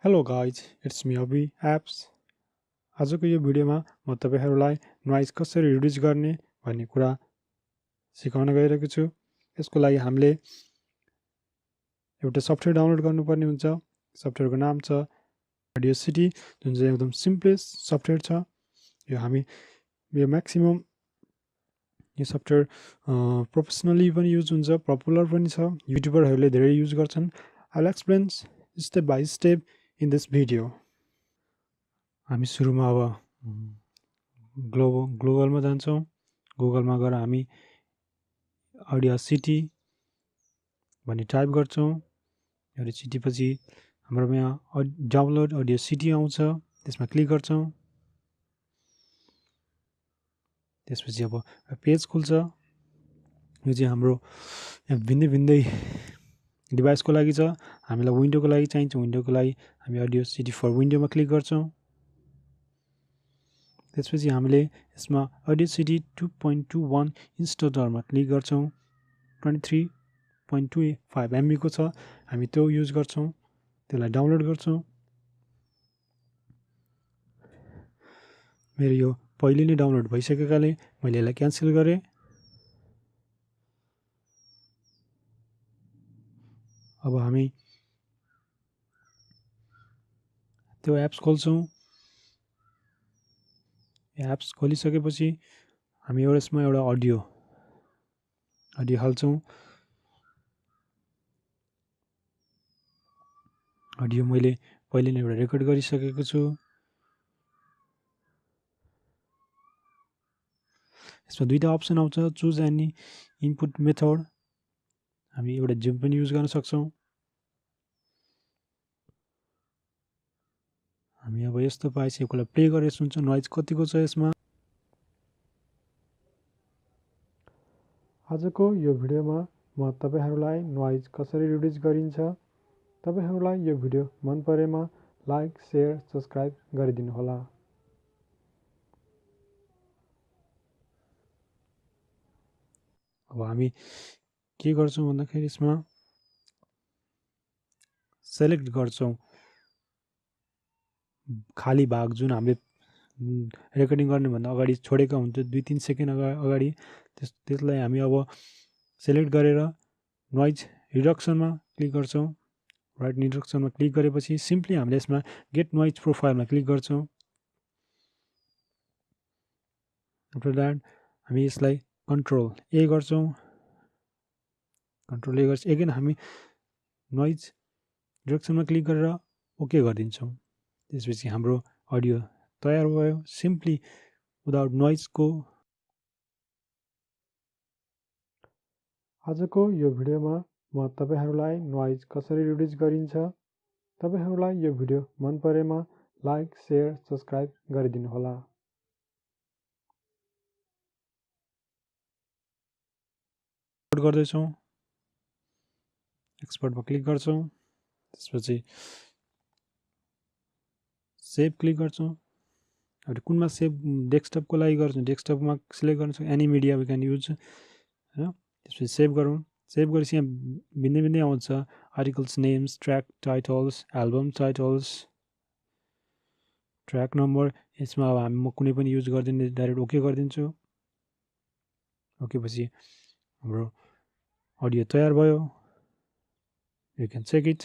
Hello guys, it's me Abhi Apps. आजको यो भिडियोमा म तपाईहरुलाई नोइज कसरी रिड्युस गर्ने भन्ने कुरा सिकाउन गइरहेको छु। यसको लागि हामीले एउटा सफ्टवेयर डाउनलोड गर्नुपर्ने हुन्छ। सफ्टवेयरको नाम छ अडियोसिटी, जुन चाहिँ एकदम सिम्पलेस्ट सफ्टवेयर छ। यो म्याक्सिमम यो सफ्टवेयर प्रोफेसनली पनि युज हुन्छ, पपुलर पनि छ। युट्युबरहरूले धेरै युज गर्छन्। I will explain step by step in this video. हामी सुरुमा अब गुगलमा जान्छौँ। गुगलमा गएर हामी अडियोसिटी भन्ने टाइप गर्छौँ। अडियोसिटी पछि हाम्रोमा यहाँ डाउनलोड अडियोसिटी आउँछ, त्यसमा क्लिक गर्छौँ। त्यसपछि अब पेज खुल्छ। यो चाहिँ हाम्रो यहाँ भिन्दै डिभाइसको लागि छ। हामीलाई विन्डोको लागि चाहिन्छ। विन्डोको लागि हामी अडियोसिटी फर विन्डोमा क्लिक गर्छौँ। त्यसपछि हामीले यसमा अडियोसिटी 2.21 इन्स्टलरमा क्लिक गर्छौँ। 23.25 MB को छ, हामी त्यो युज गर्छौँ। त्यसलाई डाउनलोड गर्छौँ। मेरो यो पहिले नै डाउनलोड भइसकेकाले मैले यसलाई क्यान्सल गरेँ। अब हामी त्यो एप्स खोल्छौँ। एप्स खोलिसकेपछि हामी यसमा एउटा अडियो हाल्छौँ। अडियो मैले पहिले नै एउटा रेकर्ड गरिसकेको छु। यसमा दुईटा अप्सन आउँछ, चुज एनी इनपुट मेथड। हामी एउटा जुम पनि युज गर्न सक्छौँ। हामी अब यस्तो पाएपछि यसलाई प्ले गरेर सुन्छौँ नोइज कतिको छ यसमा। आजको यो भिडियोमा म तपाईहरुलाई नोइज कसरी रिड्युस गरिन्छ। तपाईहरुलाई यो भिडियो मन परेमा लाइक, शेयर, सब्स्क्राइब गरिदिनु होला। अब हामी के गर्छौँ भन्दाखेरि यसमा सेलेक्ट गर्छौँ खाली भाग जुन हामीले रेकर्डिङ गर्नुभन्दा अगाडि छोडेका हुन्छ 2-3 सेकेन्ड अगाडि। त्यसलाई हामी अब सेलेक्ट गरेर नोइज रिडक्सनमा क्लिक गर्छौँ। राइट रिडक्सनमा क्लिक गरेपछि सिम्पली हामीले यसमा गेट नोइज प्रोफाइलमा क्लिक गर्छौँ। आफ्टर द्याट हामी यसलाई कन्ट्रोल ए गर्छौँ। कन्ट्रोल ए गर्छ एगेन हामी नोइज रिडक्सनमा क्लिक गरेर ओके गरिदिन्छौँ। त्यसपछि हाम्रो अडियो तयार भयो, सिम्पली विदाउट नोइजको। आजको यो भिडियोमा म तपाईहरुलाई नोइज कसरी रिड्युस गरिन्छ। तपाईहरुलाई यो भिडियो मन परेमा लाइक, शेयर, सब्स्क्राइब गरिदिनु होला। गर्दैछौँ, एक्सपोर्टमा क्लिक गर्छौँ। त्यसपछि सेभ क्लिक गर्छौँ। अब कुनमा सेभ डेस्कटपको लागि गर्छौँ, डेस्कटपमा सिलेक्ट गर्न सक्छौँ। Any media we can use हैन। त्यसपछि सेभ गरौँ। सेभ गरेपछि यहाँ भिन्दै आउँछ articles names, track titles, album titles, track number. यसमा अब म कुनै पनि युज गर्दिनँ, डाइरेक्ट ओके गरिदिन्छु। ओके पछि हाम्रो अडियो तयार भयो। You can check it.